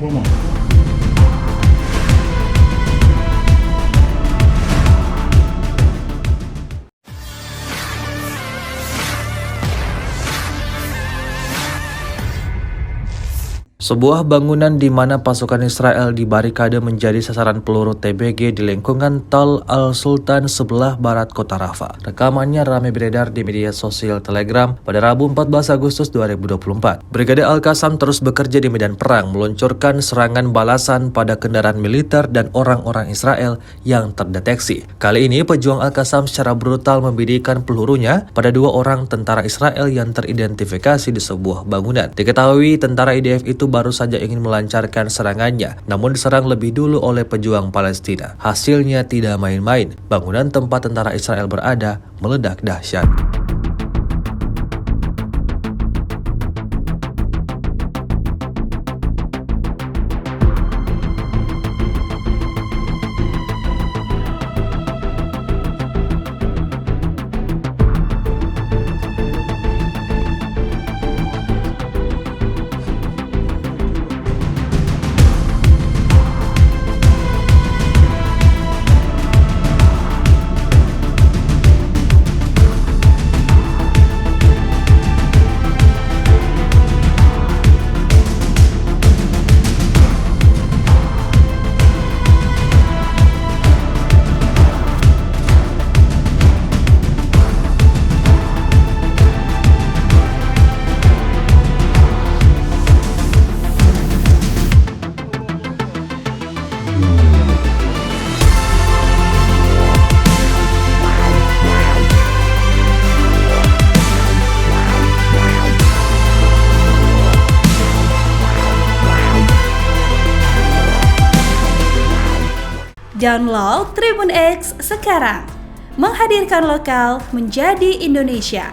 umum. Sebuah bangunan di mana pasukan Israel dibarikade menjadi sasaran peluru TBG di lingkungan Tal Al-Sultan sebelah barat kota Rafah. Rekamannya ramai beredar di media sosial Telegram pada Rabu 14 Agustus 2024. Brigade Al-Qassam terus bekerja di medan perang, meluncurkan serangan balasan pada kendaraan militer dan orang-orang Israel yang terdeteksi. Kali ini pejuang Al-Qassam secara brutal membidikan pelurunya pada dua orang tentara Israel yang teridentifikasi di sebuah bangunan. Diketahui tentara IDF itu baru saja ingin melancarkan serangannya, namun diserang lebih dulu oleh pejuang Palestina. Hasilnya tidak main-main. Bangunan tempat tentara Israel berada meledak dahsyat. Download Tribun X sekarang, menghadirkan lokal menjadi Indonesia.